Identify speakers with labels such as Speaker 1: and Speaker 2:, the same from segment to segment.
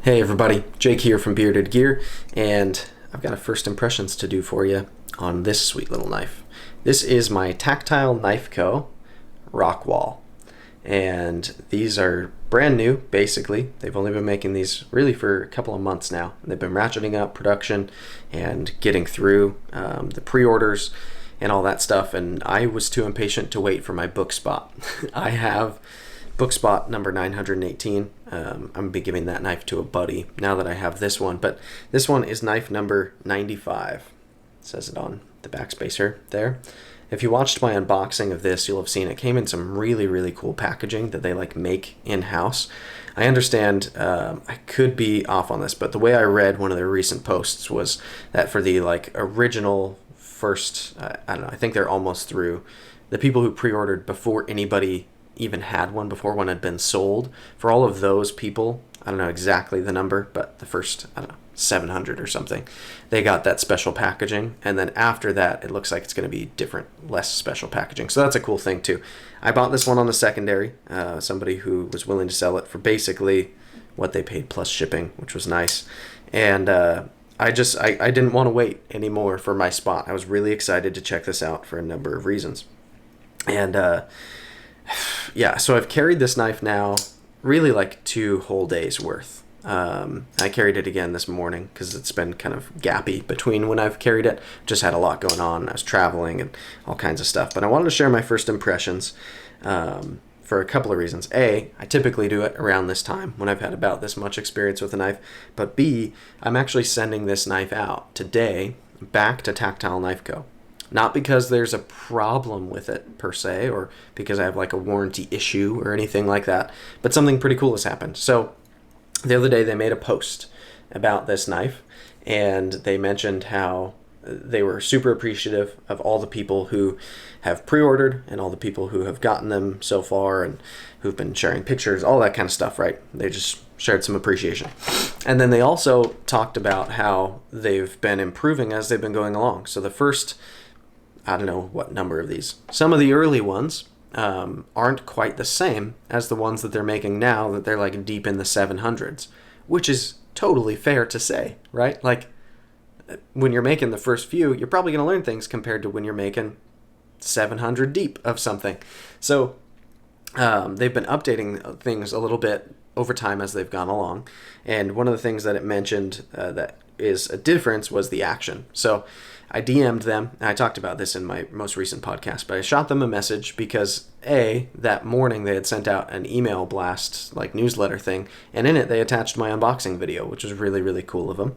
Speaker 1: Hey everybody, Jake here from Bearded Gear, and I've got a first impressions to do for you on this sweet little knife. This is my Tactile Knife Co Rockwall, and these are brand new, basically. They've only been making these really for a couple of months now. They've been ratcheting up production and getting through the pre-orders and all that stuff, and I was too impatient to wait for my book spot. I have book spot number 918. I'm gonna be giving that knife to a buddy now that I have this one, but this one is knife number 95. It says it on the backspacer there. If you watched my unboxing of this, you'll have seen it came in some really cool packaging that they make in-house. I understand, I could be off on this, but the way I read one of their recent posts was that for the original first, I don't know, I think they're almost through, the people who pre-ordered before anybody even had one, before one had been sold, for all of those people, I don't know exactly the number, but the first, I don't know, 700 or something, they got that special packaging, and then after that it looks like it's going to be different, less special packaging. So that's a cool thing too. I bought this one on the secondary, somebody who was willing to sell it for basically what they paid plus shipping, which was nice. And I didn't want to wait anymore for my spot. I was really excited to check this out for a number of reasons. And yeah, so I've carried this knife now really 2 whole days worth. I carried it again this morning because it's been kind of gappy between when I've carried it. Just had a lot going on. I was traveling and all kinds of stuff. But I wanted to share my first impressions for a couple of reasons. A, I typically do it around this time when I've had about this much experience with a knife. But B, I'm actually sending this knife out today back to Tactile Knife Co. Not because there's a problem with it per se, or because I have a warranty issue or anything like that, but something pretty cool has happened. So the other day they made a post about this knife, and they mentioned how they were super appreciative of all the people who have pre-ordered and all the people who have gotten them so far and who've been sharing pictures, all that kind of stuff, right? They just shared some appreciation. And then they also talked about how they've been improving as they've been going along. So the first, I don't know what number of these. Some of the early ones aren't quite the same as the ones that they're making now, that they're deep in the 700s, which is totally fair to say, right? When you're making the first few, you're probably going to learn things compared to when you're making 700 deep of something. So they've been updating things a little bit over time as they've gone along. And one of the things that it mentioned that is a difference was the action. So I DM'd them, and I talked about this in my most recent podcast, but I shot them a message because A, that morning they had sent out an email blast, newsletter thing, and in it they attached my unboxing video, which was really cool of them.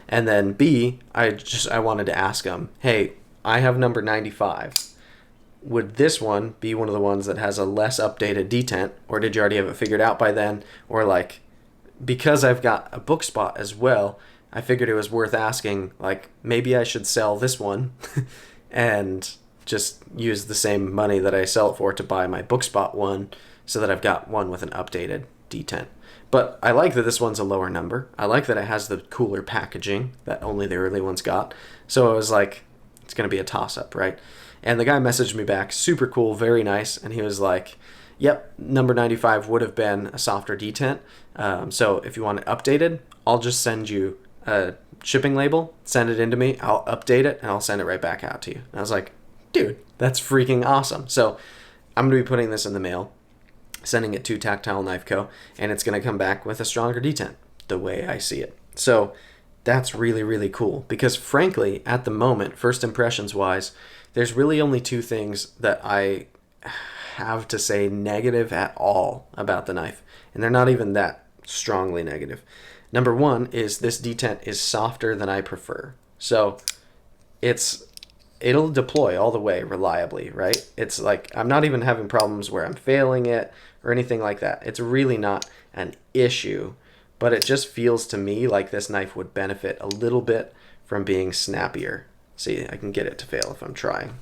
Speaker 1: And then B, I wanted to ask them, hey, I have number 95. Would this one be one of the ones that has a less updated detent, or did you already have it figured out by then? Or because I've got a book spot as well, I figured it was worth asking, maybe I should sell this one and just use the same money that I sell it for to buy my book spot one so that I've got one with an updated detent. But I like that this one's a lower number. I like that it has the cooler packaging that only the early ones got. So I was it's going to be a toss-up, right? And the guy messaged me back, super cool, very nice, and he was like, yep, number 95 would have been a softer detent. So if you want it updated, I'll just send you a shipping label, send it into me, I'll update it, and I'll send it right back out to you. And I was like, dude, that's freaking awesome. So I'm going to be putting this in the mail, sending it to Tactile Knife Co., and it's going to come back with a stronger detent, the way I see it. So that's really cool, because frankly, at the moment, first impressions wise, there's really only 2 things that I have to say negative at all about the knife, and they're not even that strongly negative. Number 1 is this detent is softer than I prefer. So it'll deploy all the way reliably, right? It's I'm not even having problems where I'm failing it or anything like that. It's really not an issue, but it just feels to me like this knife would benefit a little bit from being snappier. See, I can get it to fail if I'm trying.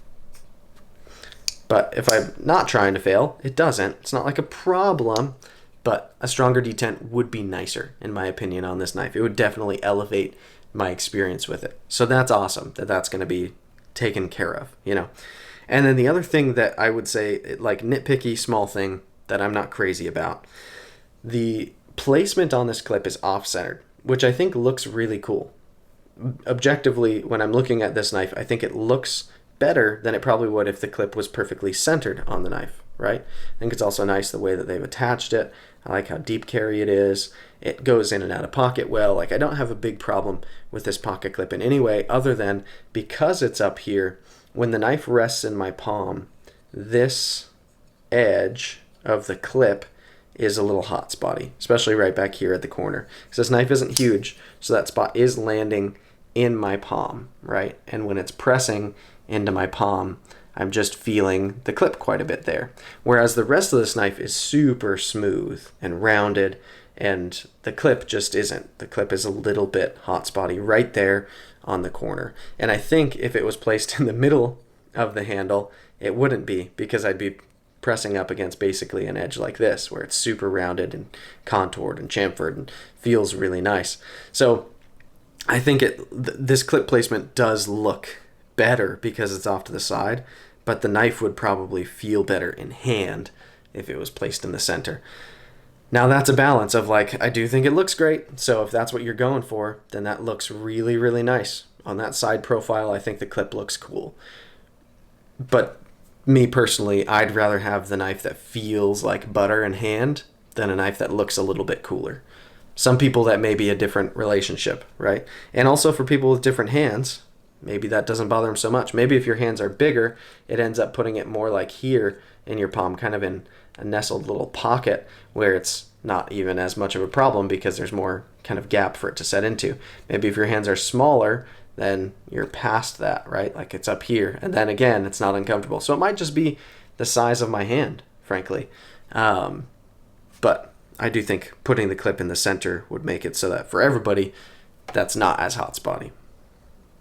Speaker 1: But if I'm not trying to fail, it doesn't. It's not a problem. But a stronger detent would be nicer, in my opinion, on this knife. It would definitely elevate my experience with it. So that's awesome that that's going to be taken care of, And then the other thing that I would say, nitpicky small thing that I'm not crazy about, the placement on this clip is off-centered, which I think looks really cool. Objectively, when I'm looking at this knife, I think it looks better than it probably would if the clip was perfectly centered on the knife, right? I think it's also nice the way that they've attached it. I like how deep carry it is. It goes in and out of pocket well. Like, I don't have a big problem with this pocket clip in any way other than because it's up here, when the knife rests in my palm, this edge of the clip is a little hot spotty, especially right back here at the corner. Because this knife isn't huge, so that spot is landing in my palm, right? And when it's pressing into my palm, I'm just feeling the clip quite a bit there. Whereas the rest of this knife is super smooth and rounded, and the clip just isn't. The clip is a little bit hot spotty right there on the corner. And I think if it was placed in the middle of the handle, it wouldn't be, because I'd be pressing up against basically an edge like this, where it's super rounded and contoured and chamfered and feels really nice. So I think this clip placement does look better because it's off to the side, but the knife would probably feel better in hand if it was placed in the center. Now that's a balance of, like, I do think it looks great, so if that's what you're going for, then that looks really, really nice. On that side profile, I think the clip looks cool. But me personally, I'd rather have the knife that feels like butter in hand than a knife that looks a little bit cooler. Some people, that may be a different relationship, right? And also for people with different hands, maybe that doesn't bother them so much. Maybe if your hands are bigger, it ends up putting it more like here in your palm, kind of in a nestled little pocket where it's not even as much of a problem because there's more kind of gap for it to set into. Maybe if your hands are smaller, then you're past that, right? Like, it's up here, and then again, it's not uncomfortable. So it might just be the size of my hand, frankly. But I do think putting the clip in the center would make it so that for everybody, that's not as hot spotty.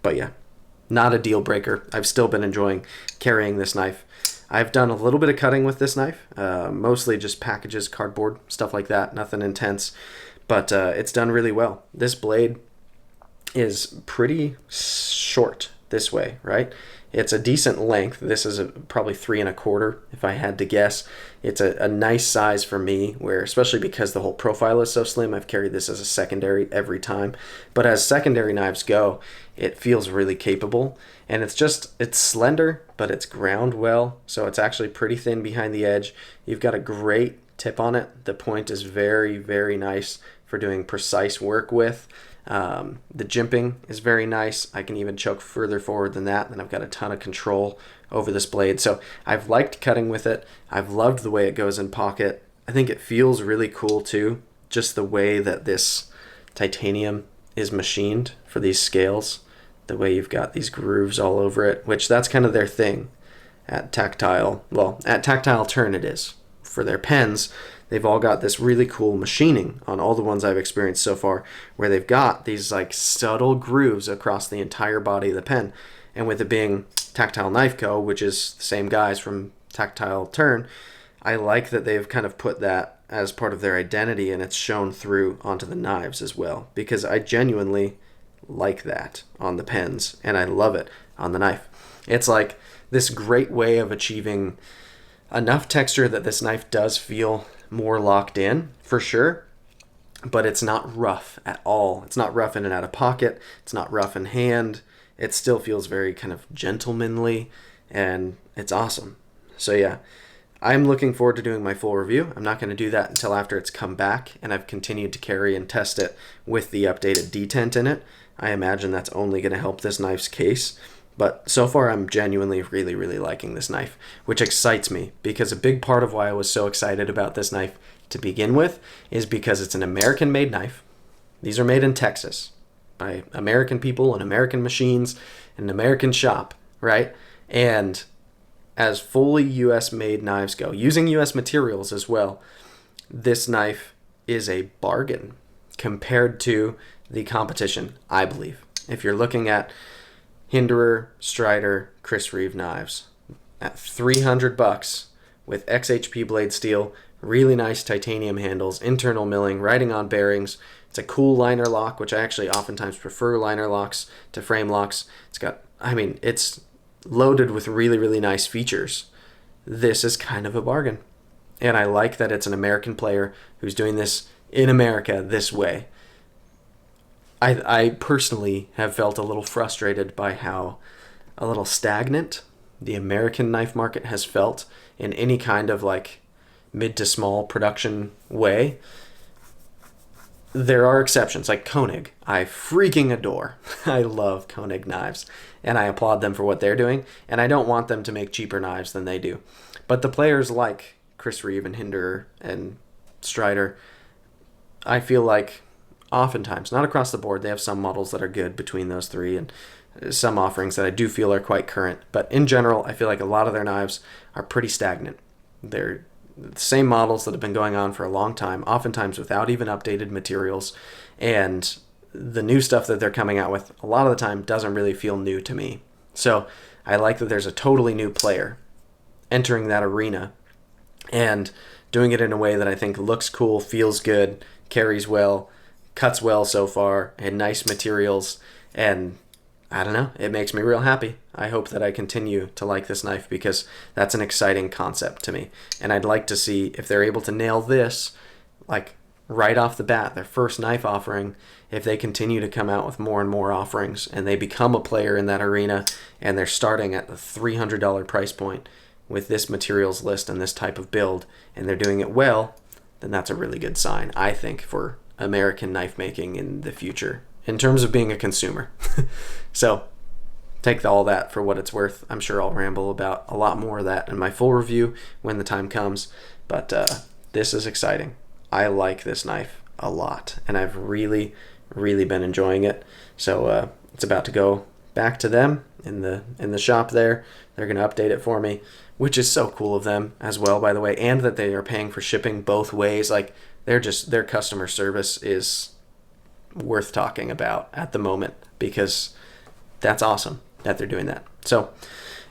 Speaker 1: But yeah, not a deal breaker. I've still been enjoying carrying this knife. I've done a little bit of cutting with this knife, mostly just packages, cardboard, stuff like that, nothing intense, but it's done really well. This blade is pretty short this way, right? It's a decent length. This is probably 3 1/4 if I had to guess. It's a nice size for me, where, especially because the whole profile is so slim, I've carried this as a secondary every time. But as secondary knives go, it feels really capable, and it's slender, but it's ground well, so it's actually pretty thin behind the edge. You've got a great tip on it. The point is very, very nice for doing precise work with. The jimping is very nice. I can even choke further forward than that, and I've got a ton of control over this blade. So I've liked cutting with it. I've loved the way it goes in pocket. I think it feels really cool too, just the way that this titanium is machined for these scales, the way you've got these grooves all over it, which that's kind of their thing at Tactile. Well, at Tactile Turn it is. For their pens, they've all got this really cool machining on all the ones I've experienced so far, where they've got these like subtle grooves across the entire body of the pen. And with it being Tactile Knife Co., which is the same guys from Tactile Turn, I like that they've kind of put that as part of their identity, and it's shown through onto the knives as well, because I genuinely like that on the pens, and I love it on the knife. It's like this great way of achieving enough texture that this knife does feel more locked in, for sure, but it's not rough at all. It's not rough in and out of pocket. It's not rough in hand. It still feels very kind of gentlemanly, and it's awesome. So yeah, I'm looking forward to doing my full review. I'm not going to do that until after it's come back and I've continued to carry and test it with the updated detent in it. I imagine that's only going to help this knife's case. But so far, I'm genuinely really, really liking this knife, which excites me, because a big part of why I was so excited about this knife to begin with is because it's an American-made knife. These are made in Texas by American people and American machines in an American shop, right? And as fully US-made knives go, using US materials as well, this knife is a bargain compared to the competition, I believe. If you're looking at Hinderer, Strider, Chris Reeve knives at $300 with XHP blade steel, really nice titanium handles, internal milling, writing on bearings. It's a cool liner lock, which I actually oftentimes prefer liner locks to frame locks. It's loaded with really, really nice features. This is kind of a bargain. And I like that it's an American player who's doing this in America this way. I personally have felt a little frustrated by how a little stagnant the American knife market has felt in any kind of like mid to small production way. There are exceptions, like Koenig. I freaking adore. I love Koenig knives, and I applaud them for what they're doing, and I don't want them to make cheaper knives than they do. But the players like Chris Reeve and Hinderer and Strider, I feel like oftentimes, not across the board, they have some models that are good between those three, and some offerings that I do feel are quite current. But in general, I feel like a lot of their knives are pretty stagnant. They're the same models that have been going on for a long time, oftentimes without even updated materials. And the new stuff that they're coming out with, a lot of the time, doesn't really feel new to me. So I like that there's a totally new player entering that arena and doing it in a way that I think looks cool, feels good, carries well, cuts well so far, and nice materials. And I don't know, it makes me real happy. I hope that I continue to like this knife because that's an exciting concept to me. And I'd like to see if they're able to nail this, like right off the bat, their first knife offering, if they continue to come out with more and more offerings and they become a player in that arena and they're starting at the $300 price point with this materials list and this type of build, and they're doing it well, then that's a really good sign, I think, for American knife making in the future in terms of being a consumer. So take all that for what it's worth. I'm sure I'll ramble about a lot more of that in my full review when the time comes, but this is exciting. I like this knife a lot, and I've really been enjoying it. So it's about to go back to them in the shop there. They're going to update it for me, which is so cool of them as well, by the way, and that they are paying for shipping both ways. Like their customer service is worth talking about at the moment, because that's awesome that they're doing that. So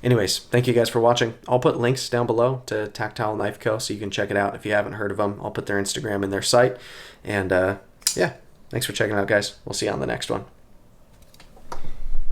Speaker 1: anyways, thank you guys for watching. I'll put links down below to Tactile Knife Co so you can check it out if you haven't heard of them. I'll put their Instagram and their site. And yeah, thanks for checking it out, guys. We'll see you on the next one.